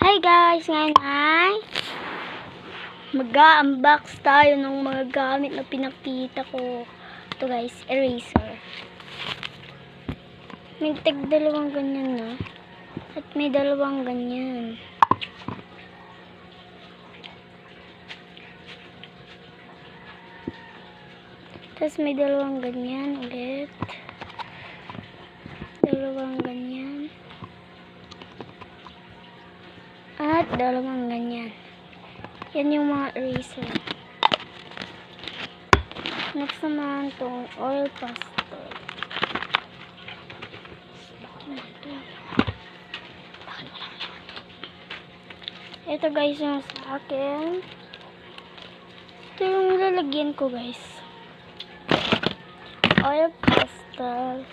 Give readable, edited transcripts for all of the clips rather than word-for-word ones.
Hi guys! Ngayon ay mag-unbox tayo ng mga gamit na pinakita ko. Ito guys, eraser. May dalawang ganyan na. At may dalawang ganyan. Tapos may dalawang ganyan ulit. Dalawang ganyan. At dalawang ganyan. Yan yung mga eraser. Next naman itong oil pastel. Ito guys yung sa akin. Ito yung lalagyan ko guys. Oil pastel.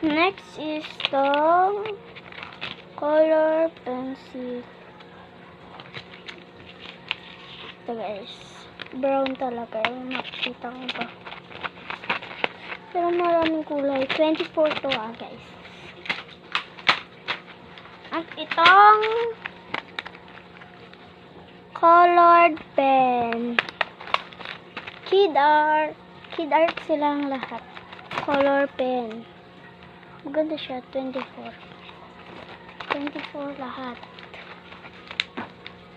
Next is itong color pencil. Ito guys. Brown talaga. Yung makikita ko pa. Pero maraming kulay. 24 to guys. At itong colored pen. Kid art. Kid art silang lahat. Color pen. Maganda siya. 24 lahat.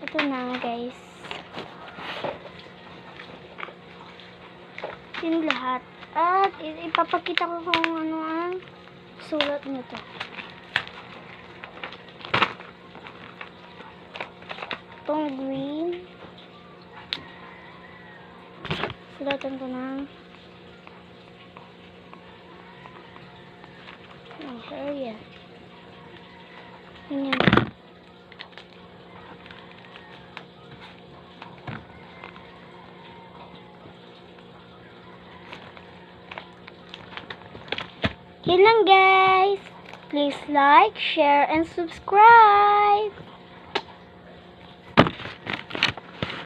Ito na guys. Yung lahat. At ipapakita ko kung ano ang sulat nito. Itong green. Sulatan ko ng area. Ganyan. Yun lang guys. Please like, share, and subscribe.